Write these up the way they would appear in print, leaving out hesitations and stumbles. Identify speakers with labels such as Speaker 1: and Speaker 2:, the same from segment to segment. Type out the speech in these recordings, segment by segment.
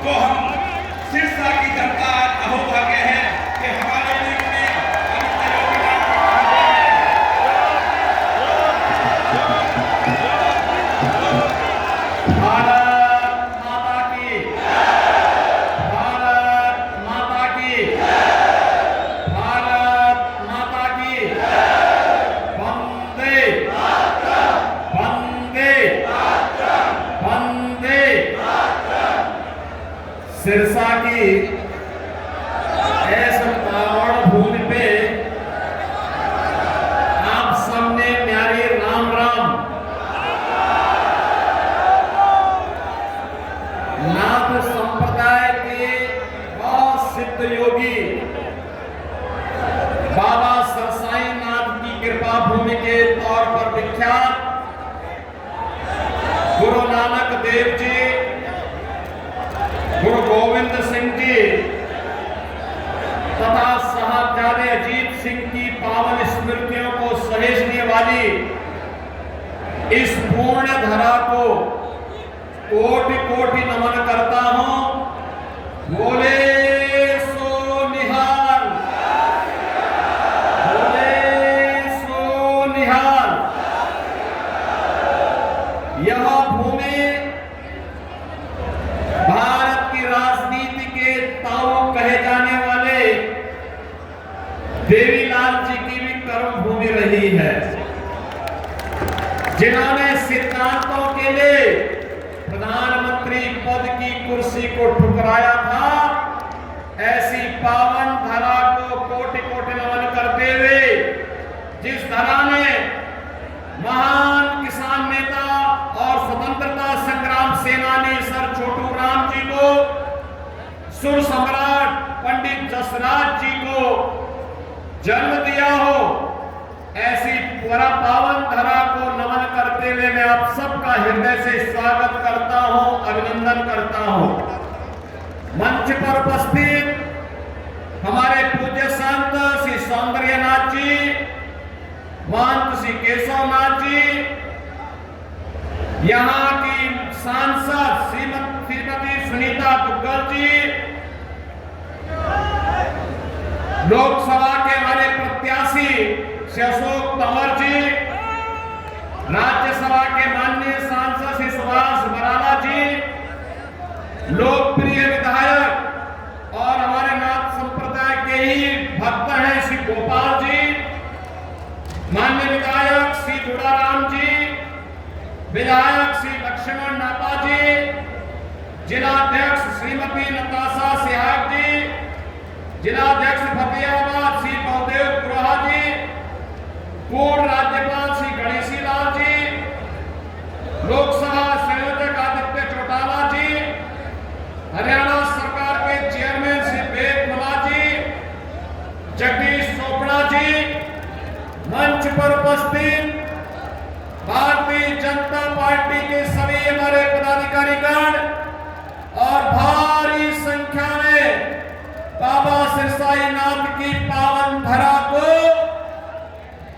Speaker 1: तो हम सिरसा की जनता अहोभाग्य है कि हमारे बीच में
Speaker 2: भारत माता की, भारत माता की, भारत माता की, वंदे वंदे वंदे। सिरसा की इस पावन भूमि पे आप सबने प्यारे राम राम। नाथ संप्रदाय के बहुत सिद्ध योगी बाबा सरसाई नाथ की कृपा भूमि के तौर पर विख्यात गुरु नानक देव जी, गुरु गोविंद सिंह जी तथा साहबजादे अजीत सिंह की पावन स्मृतियों को सहेजने वाली इस पूर्ण धरा को कोटि कोटि नमन करता हूं। बोले सो निहाल, बोले सो निहाल। यह भूमि भारत की राजनीति के ताऊ कहे जाने वाले देवीलाल जी की भी कर्म भूमि रही है, जिन्होंने सिद्धांतों के लिए प्रधानमंत्री पद की कुर्सी को ठुकराया था। ऐसी पावन धरा को कोटि कोटि नमन करते हुए, जिस धरा ने महान किसान नेता और स्वतंत्रता संग्राम सेनानी सर छोटू राम जी को, सुर सम्राट पंडित जसराज जी को जन्म दिया हो, ऐसी पूरा पावन धरा को नमन करते हुए मैं आप सबका हृदय से स्वागत करता हूं, अभिनंदन करता हूं। मंच पर उपस्थित हमारे पूज्य संत श्री सौंदर्यनाथ जी, महंत श्री केशवनाथ जी, यहाँ की सांसद श्रीमती सुनीता दुग्गल जी, लोकसभा के हमारे प्रत्याशी श्री अशोक तंवर जी, राज्यसभा के माननीय सांसद श्री सुभाष बराला जी, लोकप्रिय विधायक और हमारे नाथ संप्रदाय के ही भक्त हैं श्री गोपाल जी, माननीय विधायक श्री दुड़ाराम जी, विधायक श्री लक्ष्मण नापा जी, जिलाध्यक्ष श्रीमती नताशा सिहाग जी, जिलाध्यक्ष फतेहाबाद श्री बलदेव पुरोहा जी, पूर्व राज्यपाल श्री गणेशी लाल जी, लोकसभा संयोजक आदित्य चौटाला जी, हरियाणा सरकार के चेयरमैन श्री वेद मला जी, जगदीश चोपड़ा जी, मंच पर उपस्थित भारतीय जनता पार्टी के सभी हमारे पदाधिकारीगण और भारी संख्या में बाबा सिरसाई नाथ की पावन धरा को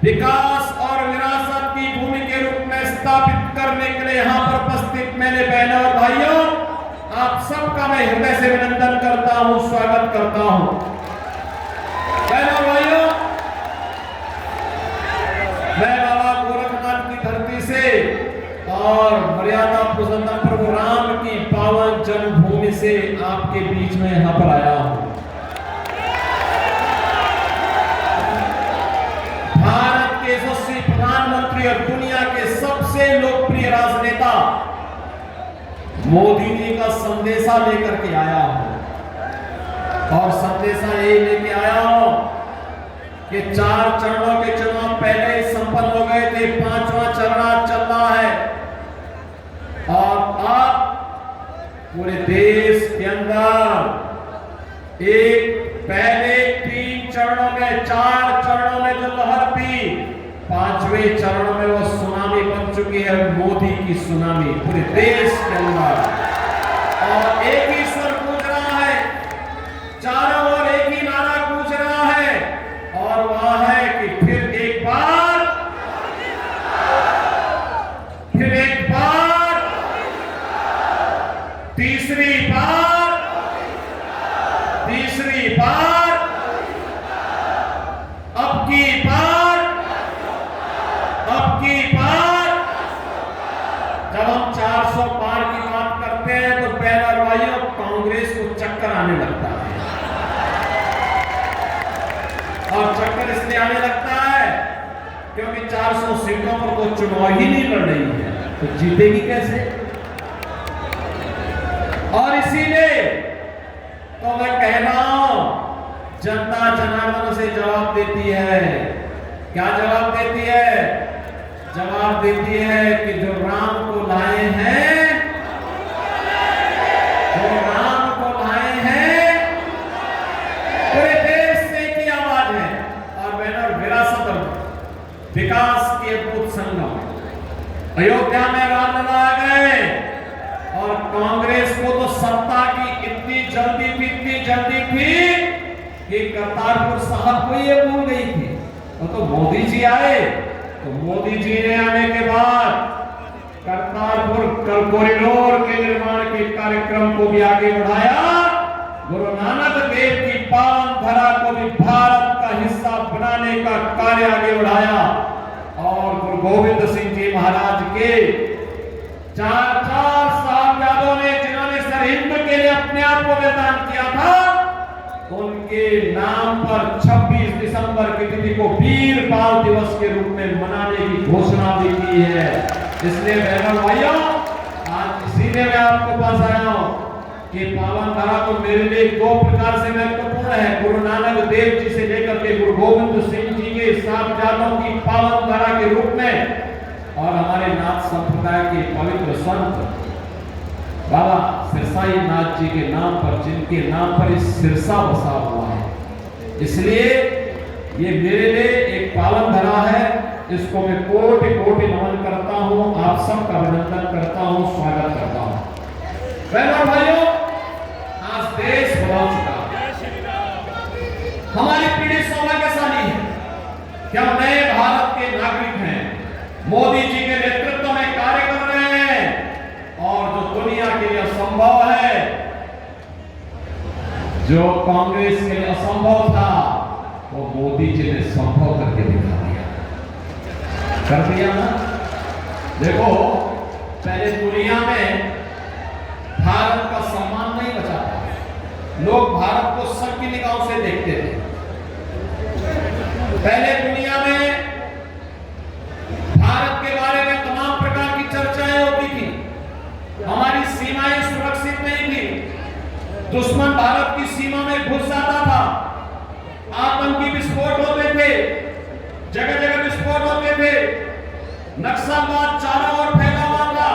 Speaker 2: विकास और विरासत की भूमि के रूप में स्थापित करने के लिए यहाँ पर उपस्थित मेरे बहनों और भाइयों, आप सबका मैं हृदय से अभिनंदन करता हूँ, स्वागत करता हूँ। बहनों और भाइयों, मैं बाबा गोरखनाथ की धरती से और मर्यादा पुरुषोत्तम प्रभु राम की पावन जन्मभूमि से आपके बीच में यहाँ पर आया हूँ। भारत के यशस्वी प्रधानमंत्री और दुनिया के सबसे लोकप्रिय राजनेता मोदी जी का संदेशा लेकर के आया हूं और संदेशा ये लेके आया हूं कि 4 चरणों के चुनाव पहले ही संपन्न हो गए थे, 5वां चरण चल रहा है और अब पूरे देश के अंदर एक पहले 3 चरणों में 4 चरणों में जो लहर थी, 5वें चरण में वो सुनामी बन चुकी है, मोदी की सुनामी पूरे देश के अंदर। और एक ही स्वर गूंज रहा है, चारों ओर एक ही नारा गूंज रहा है और वह है कि फिर एक बार, तीसरी बार तीसरी बार, अब की बार, अब की बार। जब हम 400 पार की बात करते हैं तो बहनों और भाइयों कांग्रेस को चक्कर आने लगता है। और चक्कर इसलिए आने लगता है क्योंकि 400 सीटों पर वो चुनाव ही नहीं लड़ रही है, तो जीतेगी कैसे? और इसीलिए तो मैं कह रहा हूं, जनता जनार्दन से जवाब देती है। क्या जवाब देती है? जवाब देती है कि जो राम को लाए हैं, जो राम को लाए हैं, पूरे देश से की आवाज है। और बैनर विरासत विकास के अद्भुत संगम। अयोध्या में रामलला आ गए और कांग्रेस को तो सत्ता की इतनी जल्दी थी कि करतारपुर साहब को ये भूल गई थी। और तो मोदी जी आए, तो मोदी जी ने आने के बाद करतारपुर कॉरिडोर के निर्माण के कार्यक्रम को भी आगे बढ़ाया। गुरु नानक देव की पावन धरा को भी भारत का हिस्सा बनाने का कार्य आगे बढ़ाया। और गुरु गोविंद सिंह जी महाराज के चार साहबजादों ने, जिन्होंने सरहिंद के लिए अपने आप को बलिदान किया था, उनके नाम पर 26 दिसंबर की तिथि को वीर बाल दिवस के रूप में मनाने की घोषणा भी की है। इसलिए बहनों भाइयों, आज इसीलिए मैं आपको पास आया हूं कि पावन धरा को मेरे लिए दो प्रकार से महत्वपूर्ण है। गुरु नानक देव जी से लेकर के गुरु गोविंद सिंह जी के साहबजादों की पावन धरा के रूप में, और हमारे नाथ संप्रदाय के पवित्र संत बाबा सिरसाई नाथ जी के नाम पर, जिनके नाम पर इस सिरसा बसा हुआ है, इसलिए ये मेरे लिए एक पावन धरा है। इसको मैं कोटि कोटि नमन करता हूं, आप सबका अभिनंदन करता हूं, स्वागत करता हूं। बहनों भाइयों, आज देश बदल चुका है। हमारी पीढ़ी सौभाग्यशाली है कि हम नए भारत के नागरिक हैं, मोदी जी के नेतृत्व में कार्य कर रहे हैं। और जो दुनिया के लिए असंभव है, जो कांग्रेस के लिए असंभव था, वो मोदी जी ने संभव करके दिखा दिया, कर दिया ना। देखो, पहले दुनिया में भारत का सम्मान नहीं बचा था, लोग भारत को सर की निगाहों से देखते थे। पहले दुनिया में भारत के बारे में तमाम प्रकार की चर्चाएं होती थी, हमारी सीमाएं सुरक्षित नहीं थी, दुश्मन भारत की सीमा में घुस जाता था, आतंकी विस्फोट होते थे, जगह जगह विस्फोट होते थे, नक्सलवाद चारों ओर फैला हुआ था,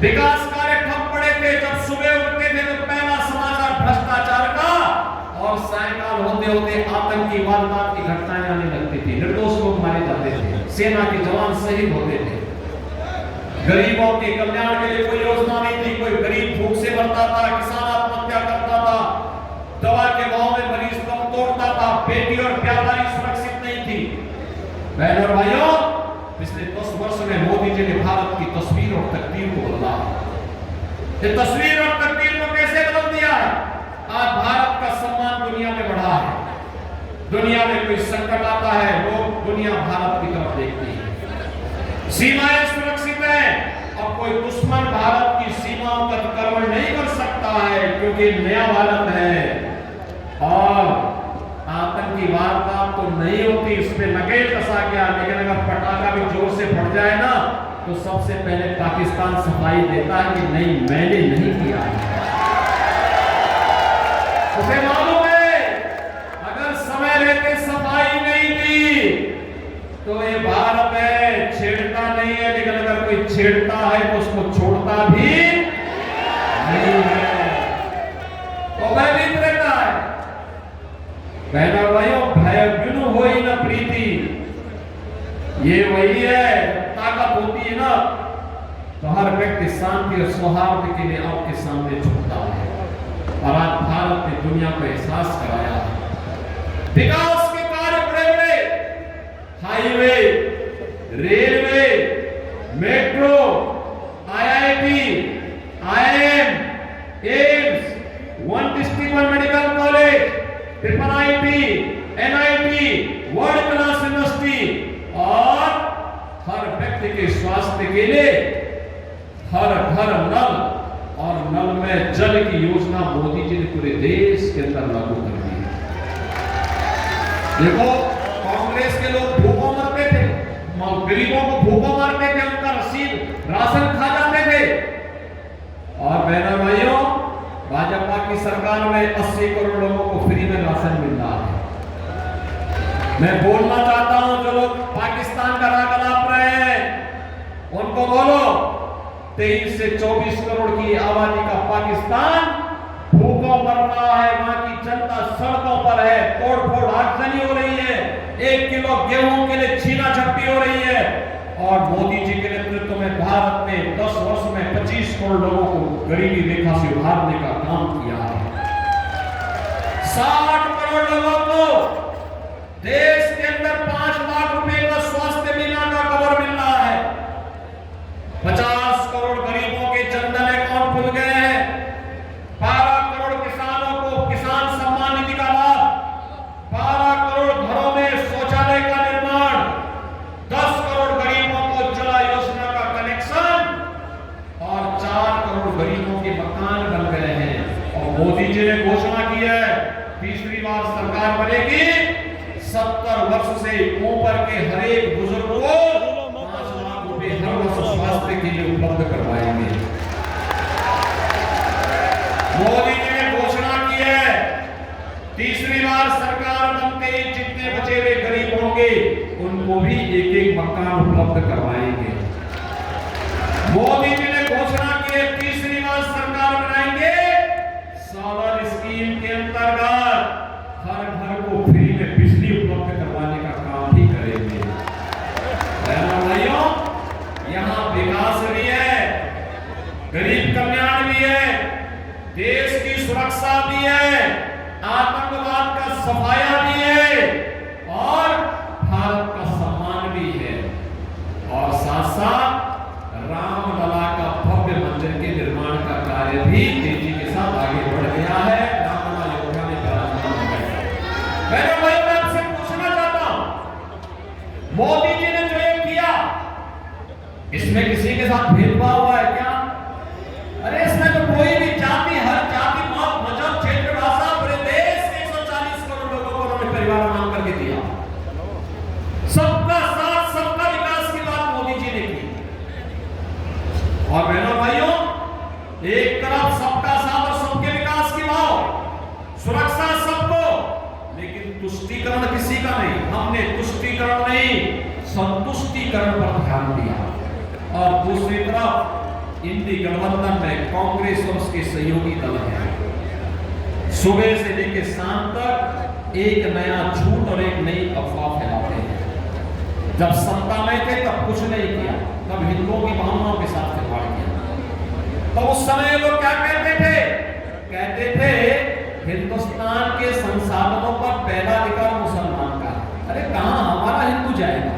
Speaker 2: विकास कार्य ठप पड़े थे। जब सुबह उठते थे तो पहला समाचार भ्रष्टाचार का, और सायंकाल होते होते आतंकी वारदात की घटनाएं आने लगती थी, निर्दोष लोग मारे जाते थे, सेना के जवान शहीद होते थे। गरीबों के कल्याण के लिए कोई योजना नहीं थी, कोई गरीब भूख से मरता था, किसान आत्महत्या करता था, दवा के भाव में मरीज कम तोड़ता था, बेटी और व्यापारी सुरक्षित नहीं थी। बहनों और भाइयों, पिछले 10 वर्ष में मोदी जी ने भारत की तस्वीर और तकदीर को बदला। ये तस्वीर और तकदीर को कैसे बदल दिया है? आज भारत का सम्मान दुनिया में बढ़ा है। दुनिया में कोई संकट आता है, लोग दुनिया भारत की तरफ देखती है, सीमाएं सुरक्षित है। अब कोई दुश्मन भारत की सीमाओं का अतिक्रमण नहीं कर सकता है, क्योंकि नया भारत है। और आतंकी वारदात तो नहीं होती, इस पे नकेल कसा गया, लेकिन अगर पटाखा भी जोर से फट जाए ना, तो सबसे पहले पाकिस्तान सफाई देता है कि नहीं, मैंने नहीं किया है। उसे मालूम है अगर समय रहते सफाई नहीं दी तो ये भारत है, छेड़ता नहीं है, लेकिन अगर कोई छेड़ता है तो उसको छोड़ता भी नहीं है, तो भयभीत रहता है। बहनों भाइयों, भय बिनु होई न प्रीति, ये वही है। ताकत होती है ना, तो हर व्यक्ति शांति और सौहार्द के लिए आपके सामने झुकता है। और आज भारत ने दुनिया को एहसास कराया है। विकास के कार्य बड़े बड़े, highway, railway, metro, IIT, IIM, AIIMS, 1 district 1 NIT, world class university और हर व्यक्ति के स्वास्थ्य के लिए हर घर नल और नल में जल की योजना मोदी जी ने पूरे देश के अंदर लागू कर दी है। देखो, कांग्रेस के लोग भूखों मरते थे, गरीबों को भूखों मारते थे, उनका राशन खा जाते थे। और बहनों भाइयों, भाजपा की सरकार में 80 करोड़ लोगों को फ्री में राशन मिल रहा है। मैं बोलना चाहता हूं, जो लोग पाकिस्तान का राग अलाप रहे हैं, उनको बोलो 23 से 24 करोड़ की आबादी का पाकिस्तान भूखों मर रहा है। वहां की जनता सड़कों पर है, तोड़फोड़ आगजनी हो रही है, 1 किलो गेहूं के लिए छीना झपटी हो रही है। और मोदी जी के नेतृत्व में भारत ने 10 वर्ष में 25 करोड़ लोगों को गरीबी रेखा से उभारने का काम किया है। 60 करोड़ लोगों को देश के अंदर 5 लाख रुपए का स्वास्थ्य बीमा का कवर मिल रहा है। 50 करोड़ गरीबों के जनधन अकाउंट खुल गए हैं। 12 करोड़ किसानों को किसान सम्मान निधि का लाभ, 12 करोड़ घरों में शौचालय का निर्माण, 10 करोड़ गरीबों को उज्ज्वला योजना का कनेक्शन और 4 करोड़ गरीबों के मकान बन गए हैं। और मोदी जी ने घोषणा की है, तीसरी बार सरकार बनेगी, 70 वर्ष से ऊपर के हर एक बुजुर्ग को 5 लाख रुपए हर वर्ष स्वास्थ्य के लिए उपलब्ध करवाएंगे। मोदी जी ने घोषणा की है, तीसरी बार सरकार बनते ही जितने बचे हुए गरीब होंगे उनको भी एक मकान उपलब्ध करवाएंगे। मोदी जी ने घोषणा की है, तीसरी बार सरकार बनाएंगे, सोलर स्कीम के अंतर्गत हर घर को फ्री में बिजली उपलब्ध करवाने का काम भी करेंगे। भाइयों, यहाँ विकास भी है, गरीब कल्याण भी है, देश की सुरक्षा भी है, आतंकवाद का सफाया भी है और भारत का सम्मान भी है। और साथ साथ रामलला का भव्य मंदिर के निर्माण का कार्य भी तेजी के साथ आगे बढ़ गया है। रामलला अयोध्या में विराजमान हो गए। मैं आपसे पूछना चाहता हूं, मोदी जी ने जो ये किया, इसमें किसी के साथ भेदभाव हुआ है क्या? अरे इसमें तो कोई भी जाति, हर जाति, मत, मजहब, क्षेत्र, भाषा, पूरे देश के 140 करोड़ लोगों को उन्होंने परिवार मान करके दिया। सबका साथ, सबका विकास की बात मोदी जी ने की। और बहनों भाइयों, एक तरफ सबका साथ और सबके विकास की बात, सुरक्षा सबको, लेकिन तुष्टीकरण किसी का नहीं। हमने तुष्टीकरण नहीं, संतुष्टीकरण पर ध्यान दिया। और दूसरी तरफ इंडी गठबंधन में कांग्रेस और उसके सहयोगी दल हैं, सुबह से लेकर शाम तक एक नया झूठ और एक नई अफवाह फैलाते हैं। जब सत्ता में थे तब कुछ नहीं किया, तब हिंदुओं की भावनाओं के साथ खिलवाड़ किया। तो उस समय लोग क्या कहते थे? कहते थे हिंदुस्तान के संसाधनों पर पहला अधिकार मुसलमान का। अरे कहां हमारा हिंदू जाएगा,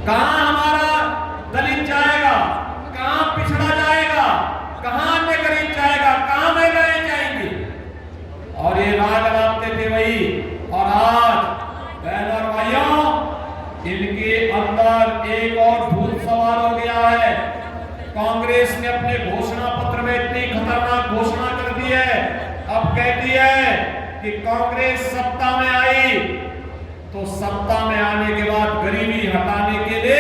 Speaker 2: कहां हमारा दलित जाएगा, कहां पिछड़ा जाएगा, कहां अन्य गरीब जाएगा, कहां महिलाएं जाएंगी? और ये राग अलापते थे वही। और आज बहनों और भाइयों, इनके अंदर एक और भूत सवार हो गया है। कांग्रेस ने अपने घोषणा पत्र में इतनी खतरनाक घोषणा कर दी है, अब कहती है कि कांग्रेस सत्ता में आई तो सत्ता में आने के बाद गरीबी हटाने के लिए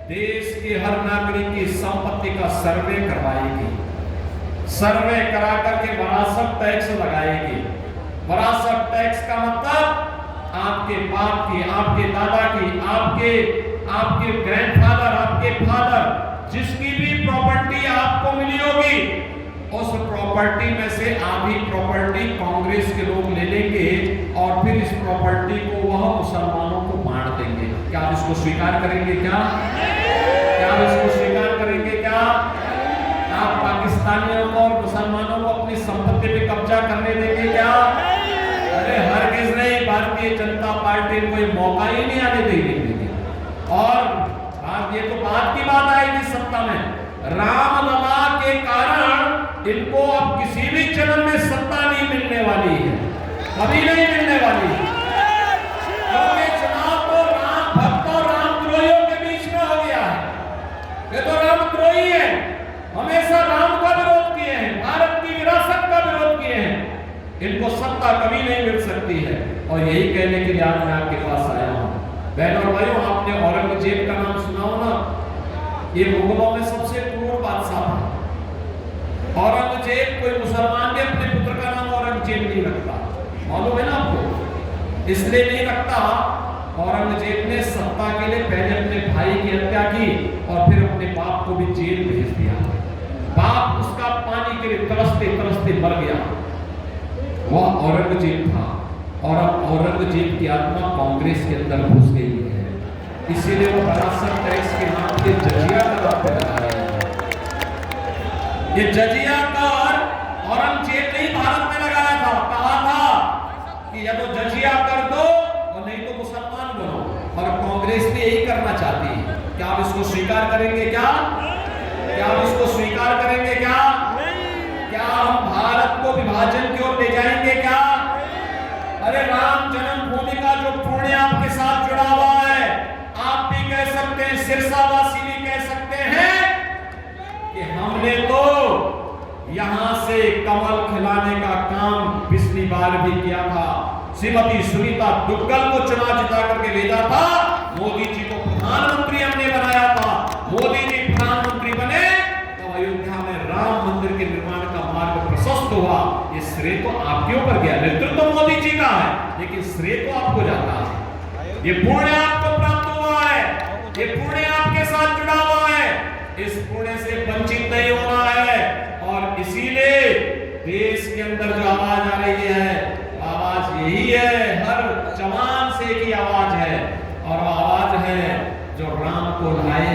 Speaker 2: देश के हर नागरिक की संपत्ति का सर्वे करवाएगी। सर्वे करा करके वरासत टैक्स लगाएगी। वरासत टैक्स का मतलब आपके बाप की, आपके दादा की, आपके ग्रैंडफादर, आपके फादर, जिसकी भी प्रॉपर्टी आपको मिली होगी, उस प्रॉपर्टी में से आधी प्रॉपर्टी कांग्रेस के लोग ले लेंगे और फिर इस प्रॉपर्टी को वह मुसलमानों को बांट देंगे। क्या आप इसको स्वीकार करेंगे? क्या आप इसको स्वीकार करेंगे? क्या आप पाकिस्तानियों को और मुसलमानों को अपनी संपत्ति पे कब्जा करने देंगे? क्या? अरे हरगिज़ नहीं, भारतीय जनता पार्टी को कोई मौका ही नहीं आने देगी। और ये तो बात की बात आएगी सत्ता में। रामलला के कारण इनको अब किसी भी चरण में सत्ता नहीं मिलने वाली है, कभी नहीं मिलने वाली है। इनको सत्ता कभी नहीं मिल सकती है। और यही कहने के लिए आज मैं आपके पास आया हूं। बहनों और भाइयों, आपने औरंगजेब का नाम सुना हो ना? ये मुगलों में सबसे क्रूर बादशाह था। औरंगजेब, कोई मुसलमान भी अपने पुत्र का नाम औरंगजेब नहीं रखता, मालूम है ना आपको? इसलिए नहीं रखता, औरंगजेब ने सत्ता के लिए पहले अपने भाई की हत्या की और फिर अपने बाप को भी जेल भेज दिया। बाप उसका पानी के लिए तरसते तरसते मर गया। वह औरंगजेब था। और अब औरंगजेब की आत्मा कांग्रेस के अंदर घुस गई है, इसीलिए वो विरासत टैक्स के नाम से जजिया कर पे लगा रहे हैं। ये जजिया कर औरंगजेब ने ही भारत में लगाया था। कहा था कि या तो जजिया कर दो और नहीं तो मुसलमान बनो। और कांग्रेस भी यही करना चाहती है। क्या आप इसको स्वीकार करेंगे? क्या आप इसको स्वीकार करेंगे? क्या हम भारत को विभाजन की ओर ले जाएंगे? क्या? अरे राम जन्मभूमि का जो पुण्य आपके साथ जुड़ा हुआ है, आप भी कह सकते हैं, सिरसावासी भी कह सकते हैं कि हमने तो यहां से कमल खिलाने का काम पिछली बार भी किया था। श्रीमती सुनीता दुग्गल को चुनाव जिता करके भेजा था। मोदी जी को प्रधानमंत्री हमने बनाया था। मोदी जी प्रधानमंत्री बने तो अयोध्या में राम मंदिर के निर्माण का मार्ग प्रशस्त हुआ। ये श्रेय तो आपके ऊपर गया। नेतृत्व तो मोदी जी का है, लेकिन श्रेय तो आपको जाता है। ये पुण्य आपको प्राप्त हुआ है, ये पुण्य आपके साथ जुड़ा हुआ है। इस पुण्य से वंचित नहीं होना है। और इसीलिए देश के अंदर जो आवाज आ रही है, आवाज यही है, हर जवान से एक ही आवाज है, और आवाज है जो राम को लाए